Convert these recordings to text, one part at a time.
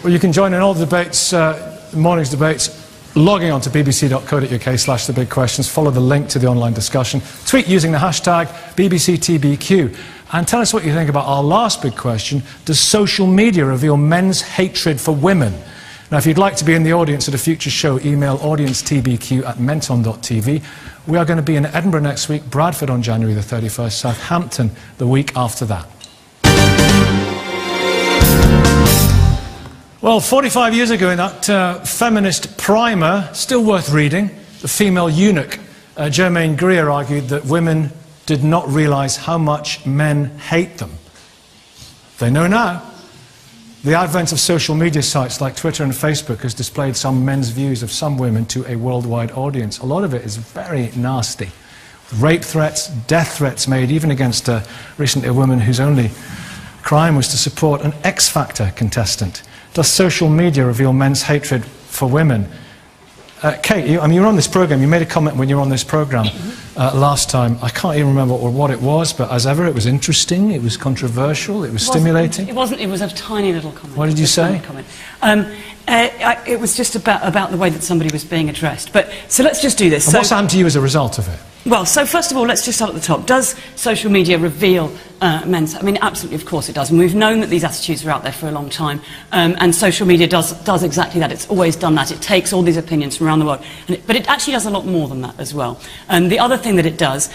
Well, you can join in all the debates, morning's debates, logging on to bbc.co.uk/thebigquestions. Follow the link to the online discussion. Tweet using the hashtag BBCTBQ. And tell us what you think about our last big question. Does social media reveal men's hatred for women? Now, if you'd like to be in the audience at a future show, email audience@tbq@menton.tv. We are going to be in Edinburgh next week, Bradford on January the 31st, Southampton the week after that. Well, 45 years ago in that feminist primer, still worth reading, the female eunuch, Germaine Greer, argued that women did not realise how much men hate them. They know now. The advent of social media sites like Twitter and Facebook has displayed some men's views of some women to a worldwide audience. A lot of it is very nasty. Rape threats, death threats made even against recently a woman whose only crime was to support an X Factor contestant. Does social media reveal men's hatred for women? Kate, you were on this programme. You made a comment when you were on this programme last time. I can't even remember what it was, but as ever, it was interesting, it was controversial, it was stimulating. It wasn't. It was a tiny little comment. What did you say? It was just about the way that somebody was being addressed. But so let's just do this. And what's happened to you as a result of it? Well, so first of all, let's just start at the top. Does social media reveal men's... I mean, absolutely, of course it does. And we've known that these attitudes are out there for a long time. And social media does exactly that. It's always done that. It takes all these opinions from around the world. But it actually does a lot more than that as well. The other thing that it does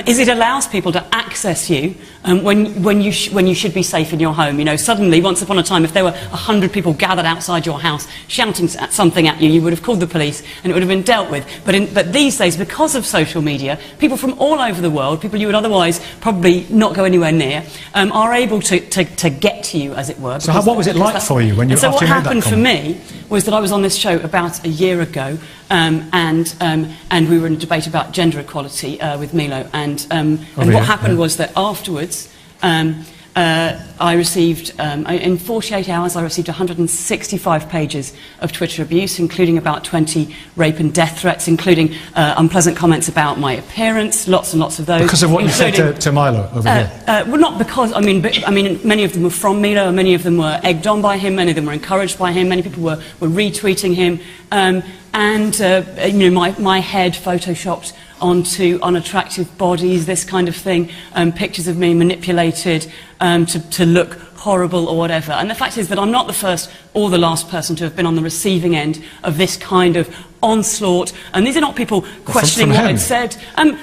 is it allows people to access you when you should be safe in your home. You know, suddenly, once upon a time, if there were 100 people gathered outside your house shouting something at you, you would have called the police and it would have been dealt with. But these days, because of social media, people from all over the world, people you would otherwise probably not go anywhere near, are able to get to you, as it were. So what was it like for you when you so after what you made that happened for comment? me was that I was on this show about a year ago, and we were in a debate about gender equality with Milo, and what happened was that afterwards I received, in 48 hours, I received 165 pages of Twitter abuse, including about 20 rape and death threats, including unpleasant comments about my appearance, lots and lots of those. Because of what you said to Milo over here? Well, not because, I mean, many of them were from Milo, and many of them were egged on by him, many of them were encouraged by him, many people were retweeting him, you know, my head photoshopped onto unattractive bodies, this kind of thing, pictures of me manipulated to look horrible or whatever. And the fact is that I'm not the first or the last person to have been on the receiving end of this kind of onslaught. And these are not people questioning what I'd said.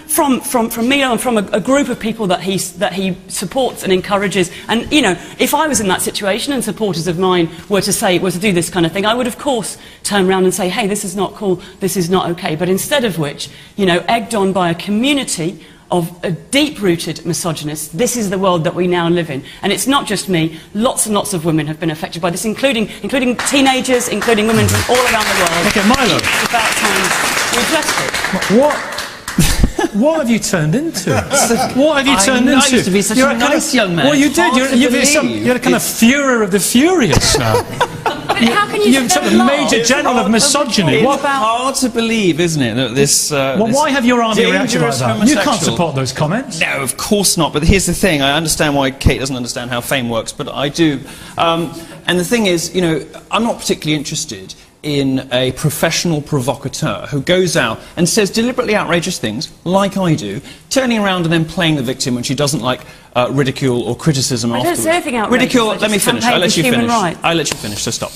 From Milo and from a group of people that he supports and encourages. And, you know, if I was in that situation and supporters of mine were to do this kind of thing, I would, of course, turn around and say, hey, this is not cool, this is not okay. But instead of which, you know, egged on by a community of deep-rooted misogynists, this is the world that we now live in. And it's not just me, lots and lots of women have been affected by this, including teenagers, including women from all around the world. Okay, Milo. It's about time we addressed it. What have you turned into? What have you turned into? I used to be such a nice young man. Well, you did. You're a kind of Führer of the furious now. How can you You're a major general of misogyny. It's hard to believe, isn't it, that this... well, why have your army reacted like that? You can't support those comments. No, of course not. But here's the thing. I understand why Kate doesn't understand how fame works, but I do. And the thing is, you know, I'm not particularly interested in a professional provocateur who goes out and says deliberately outrageous things, like I do, turning around and then playing the victim when she doesn't like ridicule or criticism afterwards. I don't say anything outrageous. Ridicule, let me finish. I'll let you finish. Right. I'll let you finish, so stop.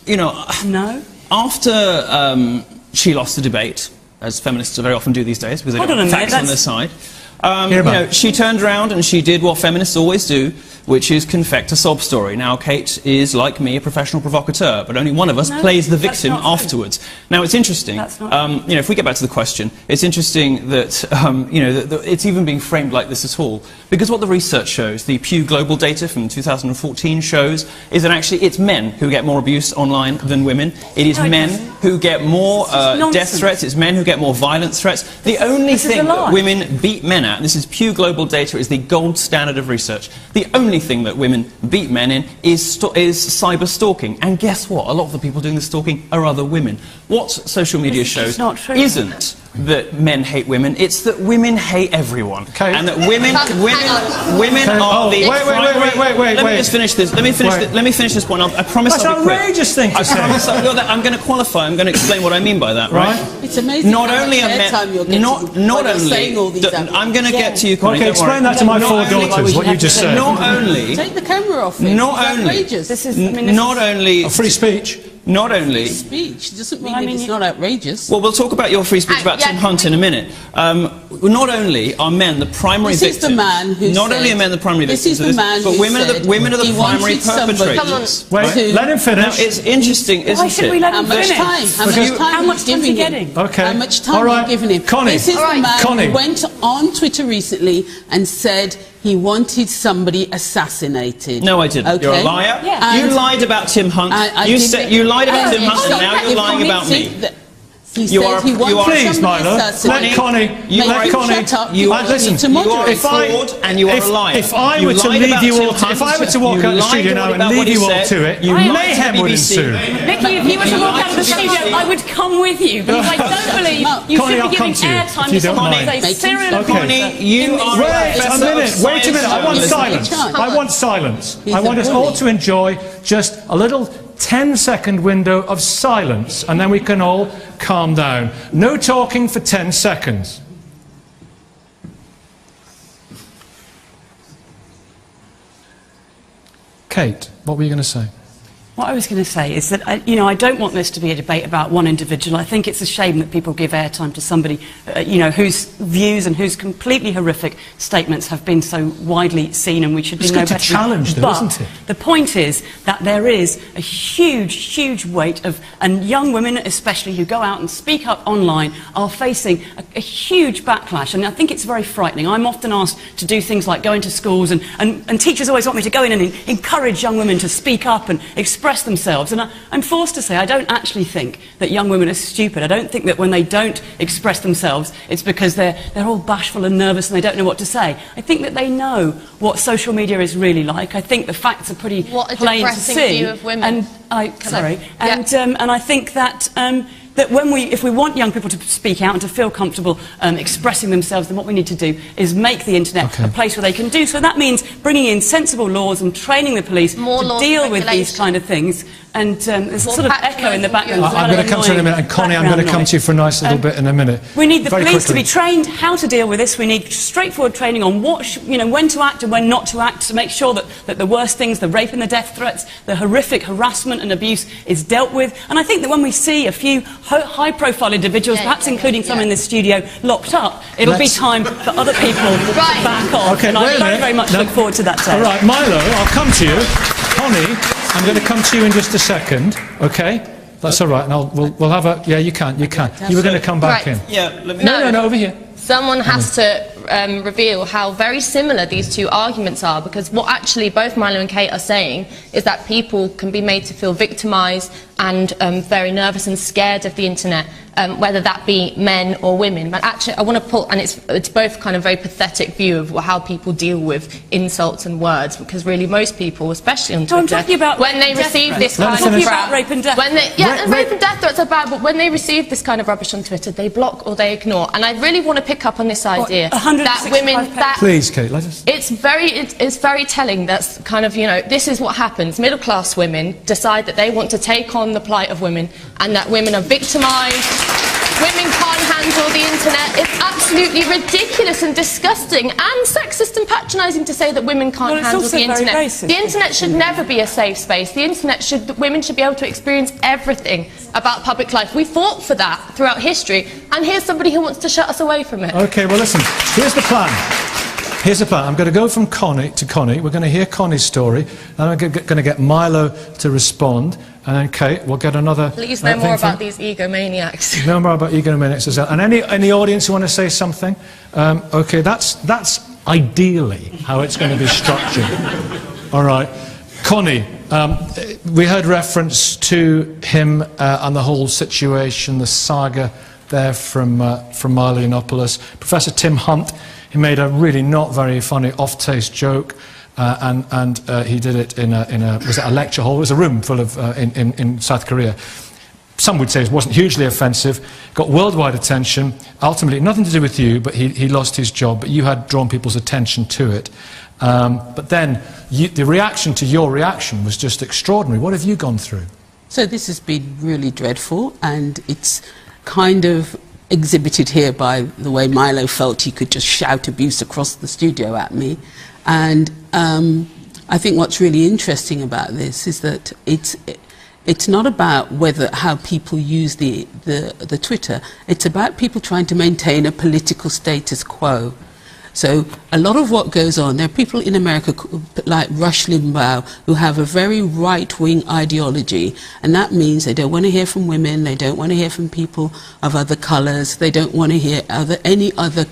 You know, no. After she lost the debate, as feminists very often do these days, because they've got facts on their side, you know, she turned around and she did what feminists always do, which is confect a sob story. Now, Kate is, like me, a professional provocateur, but only one of us plays the victim afterwards. Now, it's interesting, you know, if we get back to the question, it's interesting that, you know, that it's even being framed like this at all, because what the research shows, the Pew Global data from 2014 shows, is that actually it's men who get more abuse online than women. It is men who get more death threats, it's men who get more violent threats. The only thing that women beat men at, and this is Pew Global data, is the gold standard of research. The only thing that women beat men in is cyber stalking. And guess what? A lot of the people doing the stalking are other women. What social media shows isn't that men hate women. It's that women hate everyone. Okay. And that women are the wait. Let me just finish this. Let me finish this point. I promise That's I'll be quick. an outrageous thing to say. I'm going to qualify. I'm going to explain what I mean by that, right? It's amazing Not how only much are airtime you're men, getting not when you're saying all only. these I'm going to get to you, Connie. Okay, explain that to my 4 daughters, what you just said. Not only. Take the camera off it. Not It's only. outrageous. This is, I mean, Not only. Free speech. Not only. Speech doesn't mean it's not outrageous. Well, we'll talk about your free speech about Tim Hunt in a minute. Not only are men the primary victims. This is the man who Not said, only are men the primary victims. This is the man but who women said are the he primary wanted somebody- perpetrators. Wait, let him finish. Now, it's interesting, isn't Why should it? we let How him much finish? time? How much time is he getting? Okay. How much time All right. are you giving him? Connie. This is the man Connie. who went on Twitter recently and said he wanted somebody assassinated. No, I didn't. Okay? You're a liar. Yeah. You lied about Tim Hunt. You lied about Tim Hunt, and now you're lying about me. He said he wanted Please, somebody Milo, assassinated. let Connie. Let Connie. Shut up. Listen, to moderate. You are a fraud and you are a liar. If I You were to lied leave about you Tim all, Hunt. if I were to walk You out of the lied studio now and about leave what he you all said. to it, You lied to mayhem the would BBC. ensue. Nicky, if you were to walk out of the studio, I would come with you, because I don't believe you Connie, should I'll be giving come to you, airtime if you to don't someone mind. who's a serial Okay. Connie, you are Wait a professor of minute, wait a minute, I want science silence. I want silence. He's I want a us bully. all to enjoy just a little 10-second window of silence, and then we can all calm down. No talking for 10 seconds. Kate, what were you going to say? What I was going to say is that, I don't want this to be a debate about one individual. I think it's a shame that people give airtime to somebody, whose views and whose completely horrific statements have been so widely seen, and we should It's do no good to better. challenge them, isn't it? The point is that there is a huge, huge weight of, and young women especially who go out and speak up online are facing a huge backlash, and I think it's very frightening. I'm often asked to do things like go into schools, and teachers always want me to go in and encourage young women to speak up and express themselves, and I'm forced to say I don't actually think that young women are stupid. I don't think that when they don't express themselves it's because they're all bashful and nervous and they don't know what to say. I think that they know what social media is really like. I think the facts are pretty plain to see. View of women. And I think that that if we want young people to speak out and to feel comfortable expressing themselves, then what we need to do is make the internet a place where they can do so. That means bringing in sensible laws and training the police to deal with these kind of things. And there's a sort of echo in the background. I'm going to come to you in a minute, and Connie, I'm going to come to you for a nice little bit in a minute. We need the Very police to quickly. be trained how to deal with this. We need straightforward training on when to act and when not to act, to make sure that the worst things, the rape and the death threats, the horrific harassment and abuse is dealt with. And I think that when we see a few high-profile individuals, perhaps including some in this studio, locked up, it'll be time for other people to back off. Okay, and I wait a very, minute. very much look forward to that day. All right, Milo, I'll come to you. Connie, I'm going to come to you in just a second, okay? That's all right, and we'll have a... Yeah, you can. You were going to come back in. Yeah, let me... No, over here. Someone has to reveal how very similar these two arguments are, because what actually both Milo and Kate are saying is that people can be made to feel victimised and very nervous and scared of the internet, whether that be men or women. But actually, I want to pull, and it's both kind of very pathetic view of how people deal with insults and words, because really most people, especially on Twitter, I'm talking about when they receive this kind of crap, rape and death. Rape and death threats are bad, but when they receive this kind of rubbish on Twitter, they block or they ignore. And I really want to pick up on this idea that women, Please, Kate, let us... It's very telling. That's kind of, this is what happens. Middle-class women decide that they want to take on the plight of women, and that women are victimised. Women can't handle the internet. It's absolutely ridiculous and disgusting and sexist and patronising to say that women can't handle the internet. The internet should never be a safe space. The internet women should be able to experience everything about public life. We fought for that throughout history, and here's somebody who wants to shut us away from it. Okay, well listen, here's the plan. I'm going to go from Connie to Connie. We're going to hear Connie's story, and I'm going to get Milo to respond, and then Kate, we'll get another... Please know more about these egomaniacs. No more about egomaniacs as well. And any in the audience who want to say something? Okay, that's ideally how it's going to be structured. All right. Connie, we heard reference to him and the whole situation, the saga there from Milo Yiannopoulos. Professor Tim Hunt, he made a really not very funny off-taste joke, and he did it in a was it a lecture hall? It was a room full of in South Korea. some would say it wasn't hugely offensive, got worldwide attention, ultimately nothing to do with you, but he lost his job, but you had drawn people's attention to it. But then the reaction to your reaction was just extraordinary. What have you gone through? So this has been really dreadful, and it's kind of exhibited here by the way Milo felt he could just shout abuse across the studio at me. And I think what's really interesting about this is that it's not about how people use the Twitter. It's about people trying to maintain a political status quo. So a lot of what goes on, there are people in America like Rush Limbaugh who have a very right-wing ideology, and that means they don't want to hear from women, they don't want to hear from people of other colours, they don't want to hear any other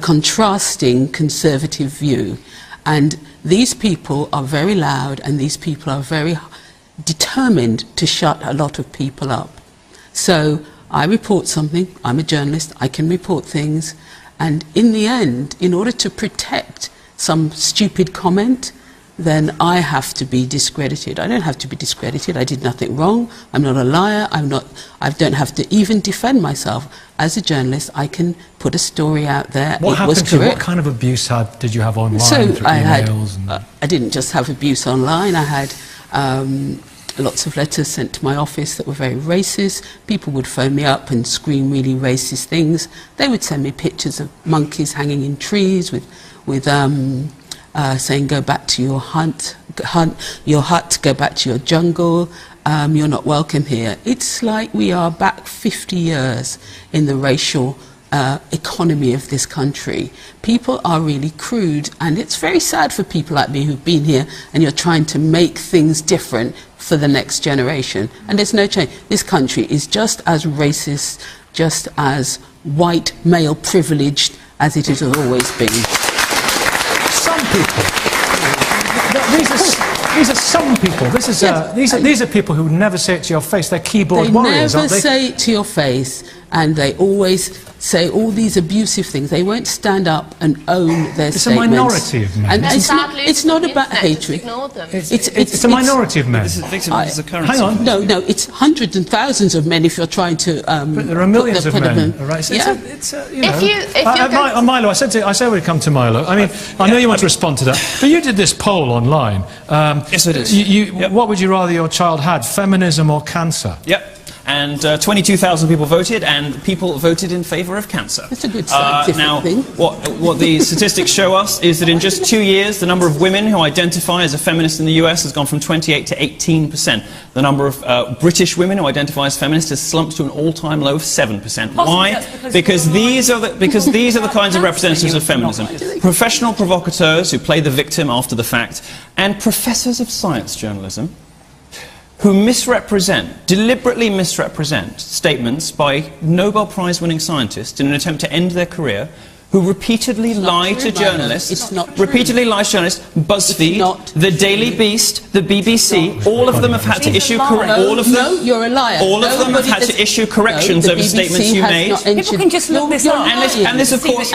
contrasting conservative view. And these people are very loud, and these people are very determined to shut a lot of people up. So I report something, I'm a journalist, I can report things, and in the end, in order to protect some stupid comment, then I have to be discredited. I don't have to be discredited, I did nothing wrong, I'm not a liar, I don't have to even defend myself. As a journalist, I can put a story out there. What happened to you? What kind of abuse did you have online? So through emails I didn't just have abuse online, I had lots of letters sent to my office that were very racist. People would phone me up and scream really racist things. They would send me pictures of monkeys hanging in trees with saying, go back to your hut, go back to your jungle, you're not welcome here. It's like we are back 50 years in the racial economy of this country. People are really crude, and it's very sad for people like me who've been here and you're trying to make things different for the next generation, and there's no change. This country is just as racist, just as white male privileged as it has always been. Some people. These are some people. These are people who would never say it to your face. They're keyboard warriors, aren't they? They never say it to your face, and they always say all these abusive things. They won't stand up and own their statements. It's a minority of men. And it's not about hatred. It's a minority of men. This is victimizes the currency. Hang on. No, it's hundreds and thousands of men if you're trying to... but there are millions of men, right? So Milo, I said we'd come to Milo. I mean, I know you want to respond to that, but you did this poll online. Yes, I did. What would you rather your child had, feminism or cancer? Yep. And 22,000 people voted, and people voted in favour of cancer. That's a good scientific thing. What the statistics show us is that in just 2 years, the number of women who identify as a feminist in the US has gone from 28 to 18%. The number of British women who identify as feminist has slumped to an all-time low of 7%. Why? Because these are the kinds of representatives of feminism. Professional provocateurs who play the victim after the fact, and professors of science journalism who deliberately misrepresent statements by Nobel Prize-winning scientists in an attempt to end their career, who repeatedly lie to journalists, BuzzFeed, The Daily Beast, the BBC, all of them have had to issue you're a liar. All of them have had to issue corrections over statements you made. People can just look this up. And this, of course,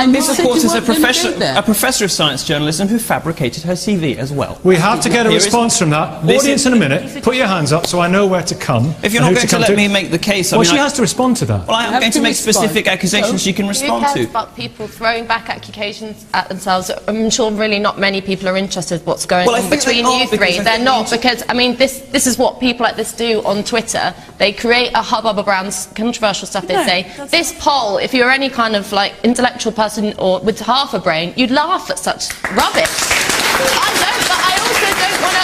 is a professor of science journalism who fabricated her CV as well. We have to get a response from that. Audience in a minute, put your hands up so I know where to come. If you're not going to let me make the case... Well, she has to respond to that. Well, I'm going to make specific accusations she can respond to. About people throwing back accusations at themselves. I'm sure really not many people are interested in what's going on between you three. They're not, because, I mean, this is what people like this do on Twitter. They create a hubbub around controversial stuff. They say, this poll, if you're any kind of, like, intellectual person or with half a brain, you'd laugh at such rubbish. I don't, but I also don't want to...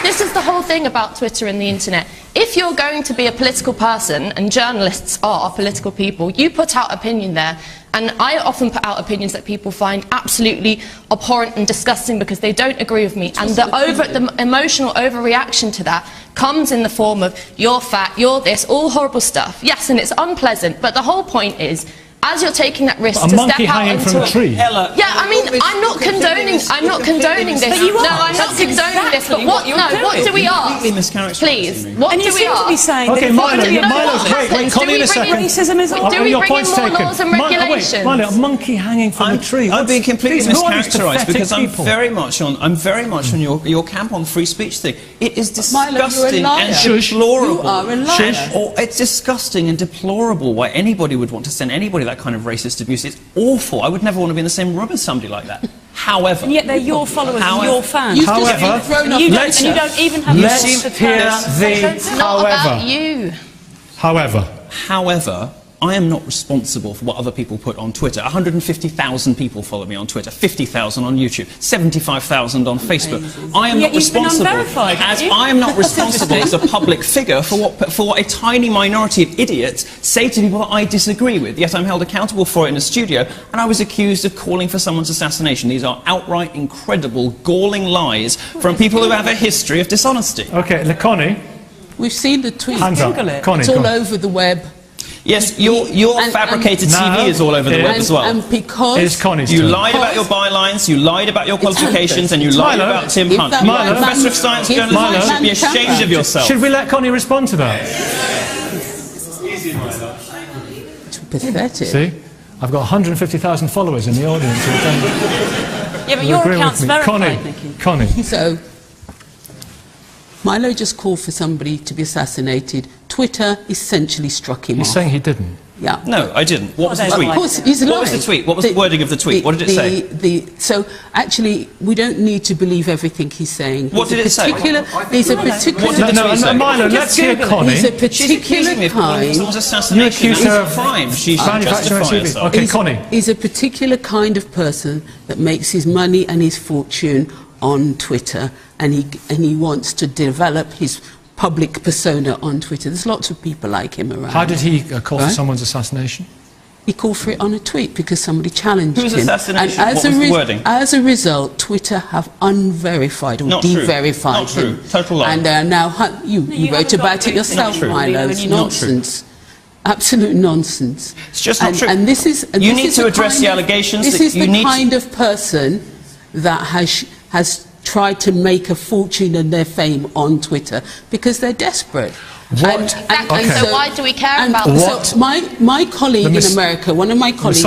this is the whole thing about Twitter and the internet. If you're going to be a political person, and journalists are political people, you put out opinion there. And I often put out opinions that people find absolutely abhorrent and disgusting because they don't agree with me. And the emotional overreaction to that comes in the form of, you're fat, you're this, all horrible stuff. Yes, and it's unpleasant, but the whole point is, as you're taking that risk a to monkey step out hanging into from a tree. Ella, yeah, I mean, I'm not condoning this. No, I'm not condoning this. But what do we ask? Please, what do we ask? Okay, Milo, wait, Connie, in a second. Do we bring in more laws and regulations? Milo, a monkey hanging from a tree. I'm being completely mischaracterised because I'm people? very much on your camp on free speech thing. It is disgusting Milo, and deplorable. You are a liar. It's disgusting and deplorable why anybody would want to send anybody that kind of racist abuse. It's awful. I would never want to be in the same room as somebody like that. However, and yet they're your followers, your fans. You've just been thrown off. You don't even have let's the hear the It's not about you. However, I am not responsible for what other people put on Twitter. 150,000 people follow me on Twitter, 50,000 on YouTube, 75,000 on Facebook. I am not responsible as a public figure for what a tiny minority of idiots say to people that I disagree with. Yet I'm held accountable for it in a studio, and I was accused of calling for someone's assassination. These are outright, incredible, galling lies from people who have a history of dishonesty. Okay, Connie. We've seen the tweet. Hands up. Connie, it's all over the web. Yes, your fabricated TV is all over the web as well. And because you lied about your bylines, you lied about your qualifications, and you lied about Tim Hunt. Milo, Professor of Science Journalism, you should be ashamed of yourself. Should we let Connie respond to that? Easy, Milo. It's pathetic. See? I've got 150,000 followers in the audience. Yeah, but your account's verified, Nikki. Connie. So, Milo just called for somebody to be assassinated. Twitter essentially struck him off. He's saying he didn't. Yeah. No, I didn't. What was the tweet? Of course, he's lying. What was the tweet? What was the wording of the tweet? What did it say? So, actually, we don't need to believe everything he's saying. What did it say? There's a particular... What did the tweet say? Milo, let's hear Connie. There's a particular kind... You accuse her of crime. She's justifying herself. Okay, Connie. He's a particular kind of person that makes his money and his fortune on Twitter, and he wants to develop his public persona on Twitter. There's lots of people like him around. How did he call for someone's assassination? He called for it on a tweet because somebody challenged him. Whose assassination? And what was the wording? As a result, Twitter have unverified or de-verified him. Not true. Total lie. And they are now... You wrote about it yourself, Milo. It's nonsense. Absolute nonsense. It's just not true. And this is... You need to address the allegations. This is the kind of person that has tried to make a fortune and their fame on Twitter because they're desperate. What? So why do we care about what? So my colleague in America, one of my colleagues,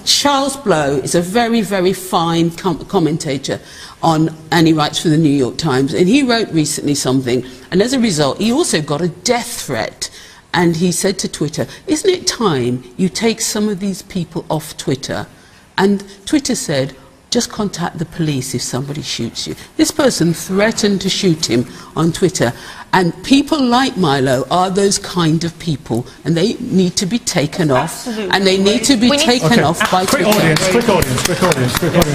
Charles Blow, is a very, very fine commentator and he writes for the New York Times, and he wrote recently something, and as a result he also got a death threat, and he said to Twitter, isn't it time you take some of these people off Twitter? And Twitter said, just contact the police if somebody shoots you. This person threatened to shoot him on Twitter. And people like Milo are those kind of people, and they need to be taken off. Absolutely. And they need to be taken off by Twitter. Quick audience.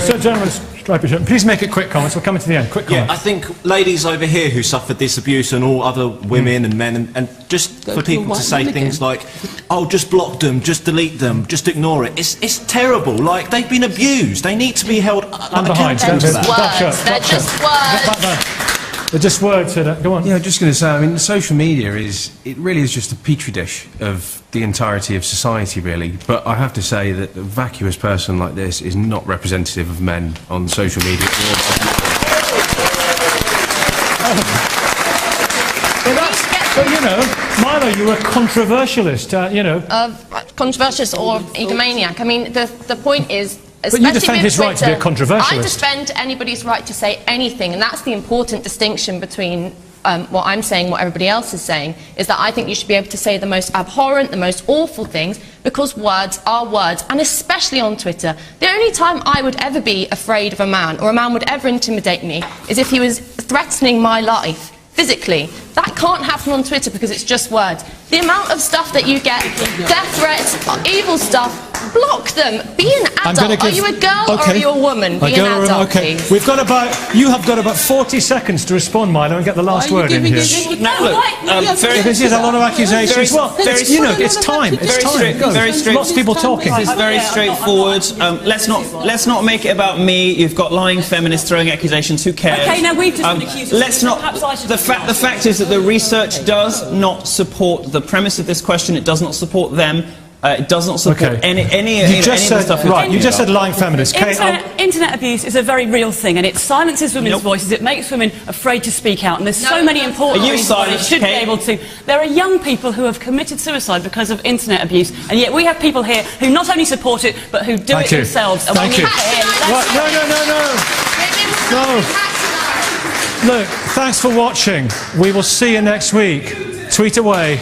So, gentlemen, please make it quick comments. We're coming to the end. Quick comments. Yeah, I think ladies over here who suffered this abuse and all other women and men, and just for people to say things like, oh, just block them, just delete them, just ignore it. It's terrible. Like, they've been abused. They need to be held accountable for that. They're just words. They're just words. Go on. Yeah, just going to say, I mean, social media it really is just a petri dish of the entirety of society, really. But I have to say that a vacuous person like this is not representative of men on social media. But you know, Milo, you're a controversialist, you know. Controversialist or egomaniac. I mean, the point is... But you defend his right to be a controversialist. I defend anybody's right to say anything, and that's the important distinction between what I'm saying, what everybody else is saying, is that I think you should be able to say the most abhorrent, the most awful things, because words are words, and especially on Twitter. The only time I would ever be afraid of a man, or a man would ever intimidate me, is if he was threatening my life. Physically. That can't happen on Twitter because it's just words. The amount of stuff that you get, death threats, evil stuff, block them. Be an adult. Are you a girl or are you a woman? Be an adult, please. You have got about 40 seconds to respond, Milo, and get the last word in here. This is a lot of accusations. Well, you know, it's time. Very straight. Lots of people talking. This is very straightforward. Let's not make it about me. You've got lying feminists throwing accusations. Who cares? Okay, now we've just been accused. Let's not. The fact is that the research does not support the premise of this question. It does not support them. It does not support any of the stuff you're talking you just about. said lying feminist. Internet abuse is a very real thing, and it silences women's voices. It makes women afraid to speak out, and there's so many important reasons why they should be able to. There are young people who have committed suicide because of internet abuse, and yet we have people here who not only support it, but who do it themselves. And Thank you. No. Look, thanks for watching. We will see you next week. Tweet away.